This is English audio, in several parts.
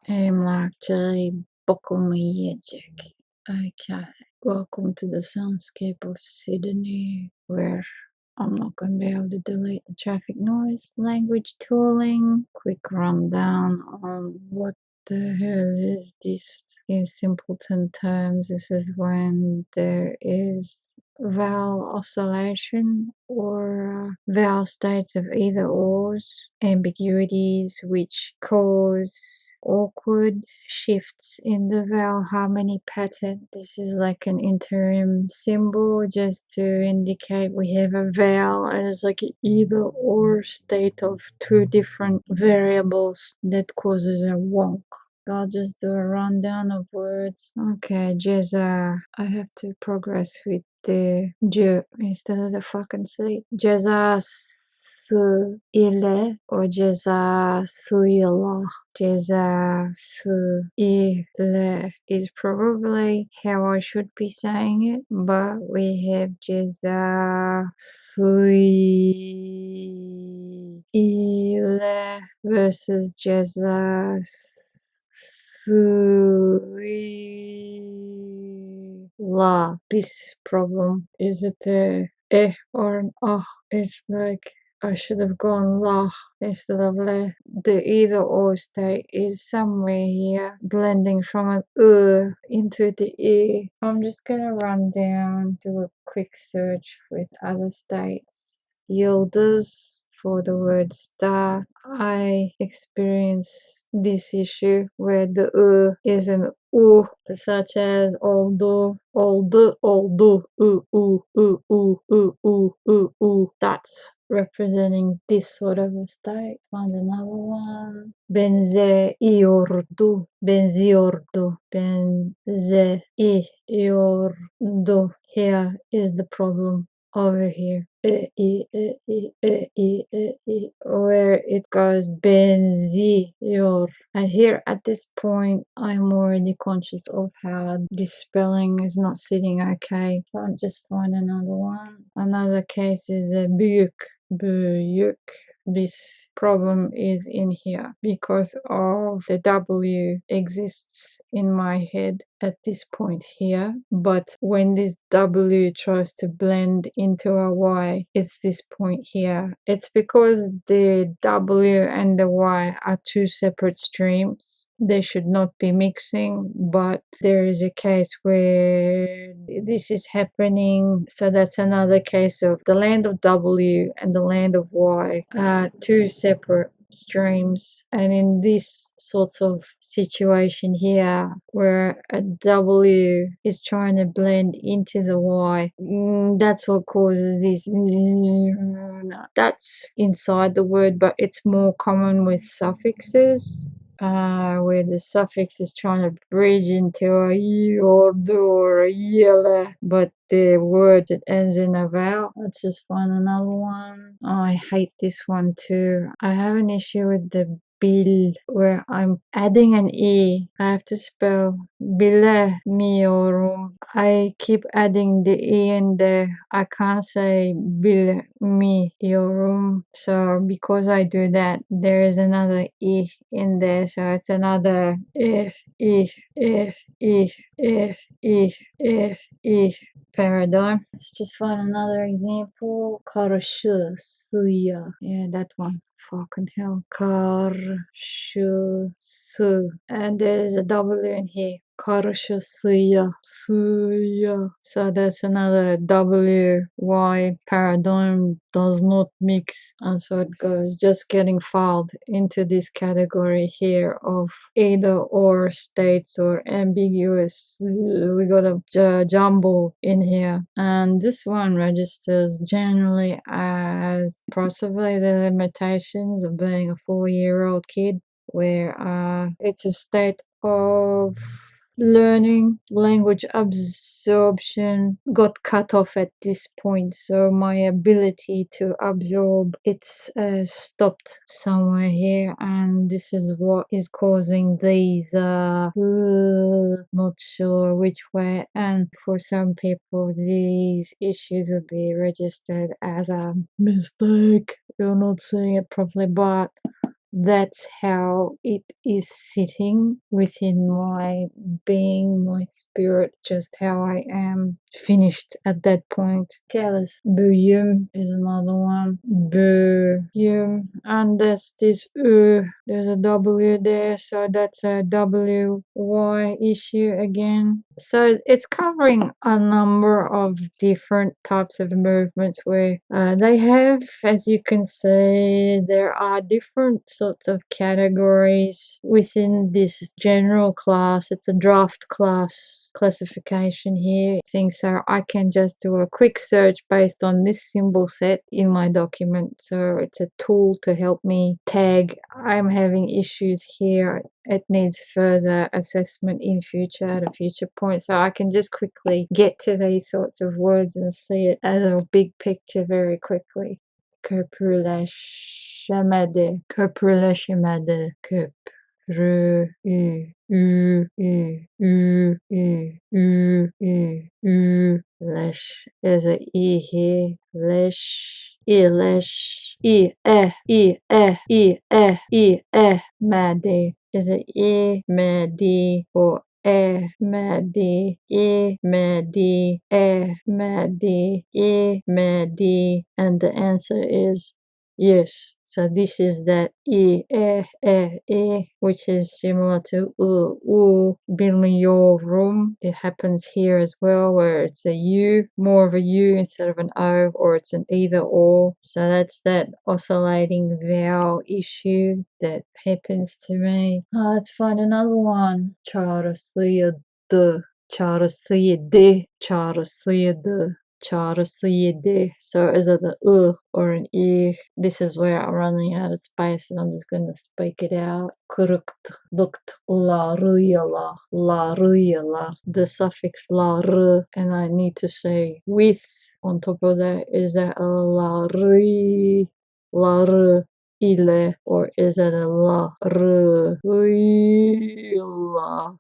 Emlakçı bokumu yiyecek. Okay. Welcome to the soundscape of Sydney, where I'm not going to be able to delete the traffic noise. Language tooling. Quick rundown on what the hell is this in simpleton terms. This is when there is vowel oscillation or vowel states of either ors, ambiguities which cause awkward shifts in the vowel harmony pattern. This is like an interim symbol just to indicate we have a vowel as like an either or state of two different variables that causes a wonk. I'll just do a rundown of words. Okay, Jeza. I have to progress with the J instead of the fucking C. Cezası ile or cezasıyla. Cezası ile is probably how I should be saying it, but we have cezası ile versus cezasıyla. This problem is it a or an ah? It's like I should have gone la instead of le. The either or state is somewhere here, blending from an into the e. I'm just gonna run down, do a quick search with other states. Yıldız for the word star. I experience this issue where the is an such as oldu, that's representing this sort of a state. Find another one. Benziyordu, benziyordu. Here is the problem over here. Where it goes benziyor. And here at this point, I'm already conscious of how this spelling is not sitting okay. So I'll just find another one. Another case is büyük. This problem is in here because of the W exists in my head at this point here, but when this W tries to blend into a Y, it's this point here. It's because the W and the Y are two separate streams. They should not be mixing, but there is a case where this is happening. So that's another case of the land of W and the land of Y are two separate streams, and in this sort of situation here where a W is trying to blend into the Y, that's what causes this. That's inside the word, but it's more common with suffixes. Where the suffix is trying to bridge into a y or do or a yella, but the word that ends in a vowel. Let's just find another one. Oh, I hate this one too. I have an issue with the bil, where I'm adding an e. I have to spell bilemiyorum. I keep adding the e in there. I can't say bilemiyorum. So because I do that, there is another e in there. So it's another paradigm. Let's just find another example. Karşısıya. Yeah, that one. Fucking hell. Karşısı. And there's a W in here. Karşısıya. Suya. So that's another W. Y paradigm does not mix. And so it goes, just getting filed into this category here of either or states or ambiguous. We got a jumble in here. And this one registers generally as possibly the limitations of being a 4-year-old kid, where it's a state of learning, language absorption got cut off at this point, so my ability to absorb it's stopped somewhere here, and this is what is causing these not sure which way. And for some people these issues would be registered as a mistake, you're not saying it properly, but that's how it is sitting within my being, my spirit, just how I am, finished at that point. Careless. Buyum is another one. Buyum. And there's this there's a W there, so that's a WY issue again. So it's covering a number of different types of movements where they have, as you can see, there are different sorts of categories within this general class. It's a draft classification here. So I can just do a quick search based on this symbol set in my document. So it's a tool to help me tag. I'm having issues here. It needs further assessment in future at a future point. So I can just quickly get to these sorts of words and see it as a big picture very quickly. Köprüleşemedi. Köprüleşemedi. Leş. There's a E here. Leş. Leş. Medi. Is it medi or medi, medi, and the answer is yes. So this is that which is similar to bilmiyorum. It happens here as well, where it's a U, more of a U instead of an O, or it's an either or. So that's that oscillating vowel issue that happens to me. Let's find another one. Çağrısıydı. Çağrısıydı. Çağrısıydı. Çağrısıydı. So is it an or an E? This is where I'm running out of space and I'm just going to speak it out. Kırıklıkla. The suffix la r, and I need to say with on top of that. Is that a la r ile, or is it a la r?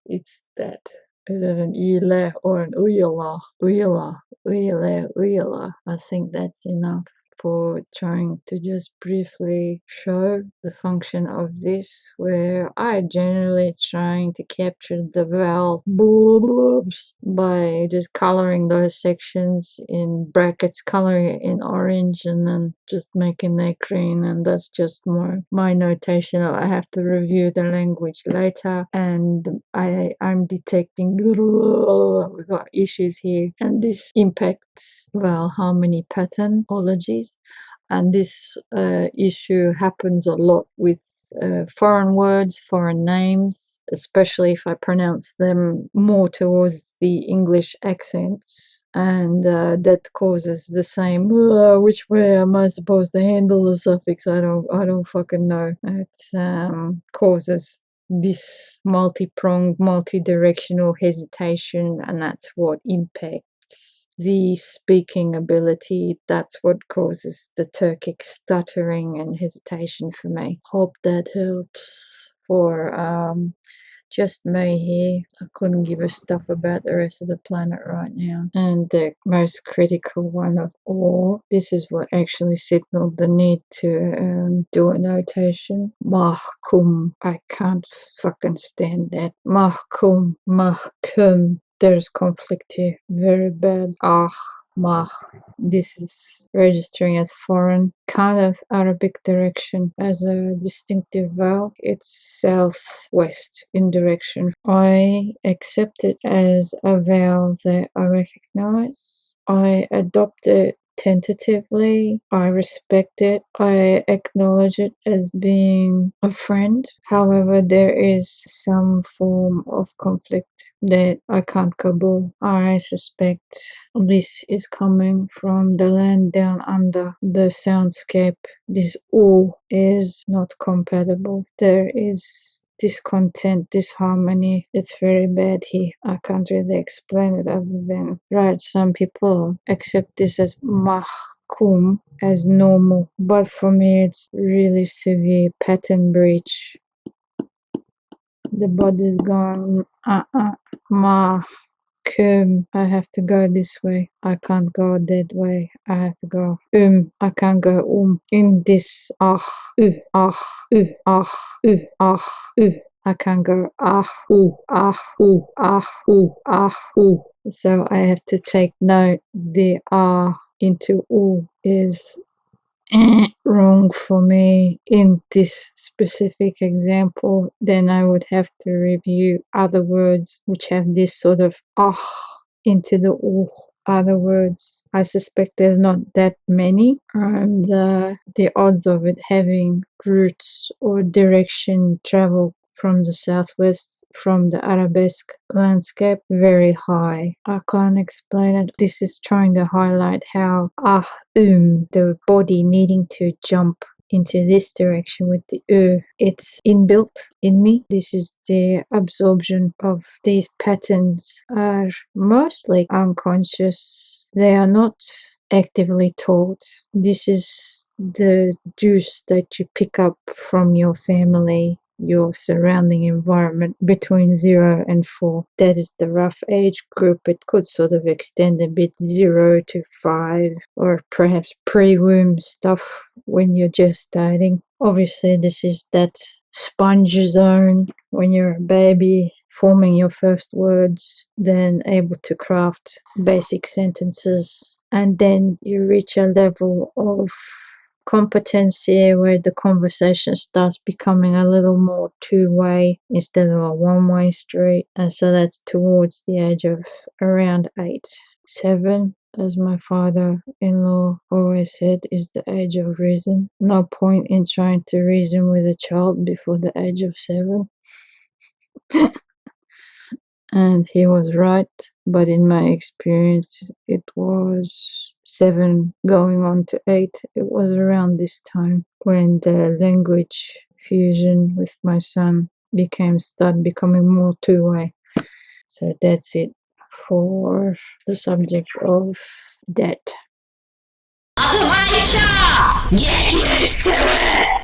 It's that. Is it an ile or an uyala? Uyala. I think that's enough for trying to just briefly show the function of this, where I generally trying to capture the vowel blobs by just coloring those sections in brackets, coloring it in orange and then just making that green, and that's just more my notation. I have to review the language later, and I'm detecting we got issues here, and this impacts vowel harmony patternologies. And this issue happens a lot with foreign words, foreign names, especially if I pronounce them more towards the English accents. And that causes the same, which way am I supposed to handle the suffix? I don't fucking know. It causes this multi-pronged, multi-directional hesitation, and that's what impacts the speaking ability. That's what causes the Turkic stuttering and hesitation for me. Hope that helps for just me here. I couldn't give a stuff about the rest of the planet right now. And the most critical one of all, this is what actually signaled the need to do a notation. Mahkum. I can't fucking stand that. Mahkum. There's conflict here. Very bad. Mah. This is registering as foreign, kind of Arabic direction as a distinctive vowel. It's southwest in direction. I accept it as a vowel that I recognize. I adopt it tentatively. I respect it. I acknowledge it as being a friend. However, there is some form of conflict that I can't kabul. I suspect this is coming from the land down under, the soundscape. This O is not compatible. There is discontent, disharmony. It's very bad here. I can't really explain it other than, right, some people accept this as mahkum, as normal, but for me it's really severe pattern breach. The body's gone, I have to go this way. I can't go that way. I have to go I can't go in this I can't go So I have to take note the into is wrong for me in this specific example. Then I would have to review other words which have this sort of into the other words. I suspect there's not that many, and the odds of it having roots or direction travel from the southwest, from the arabesque landscape, very high. I can't explain it. This is trying to highlight how the body needing to jump into this direction with the it's inbuilt in me. This is the absorption of these patterns are mostly unconscious. They are not actively taught. This is the juice that you pick up from your family, your surrounding environment between 0 and 4. That is the rough age group. It could sort of extend a bit 0 to 5, or perhaps pre-womb stuff when you're just starting. Obviously, this is that sponge zone when you're a baby, forming your first words, then able to craft basic sentences, and then you reach a level of competency where the conversation starts becoming a little more two-way instead of a one-way street. And so that's towards the age of around 8. 7, as my father-in-law always said, is the age of reason. No point in trying to reason with a child before the age of 7. And he was right, but in my experience, it was 7 going on to 8. It was around this time when the language fusion with my son started becoming more two-way. So that's it for the subject of that. Get used to it!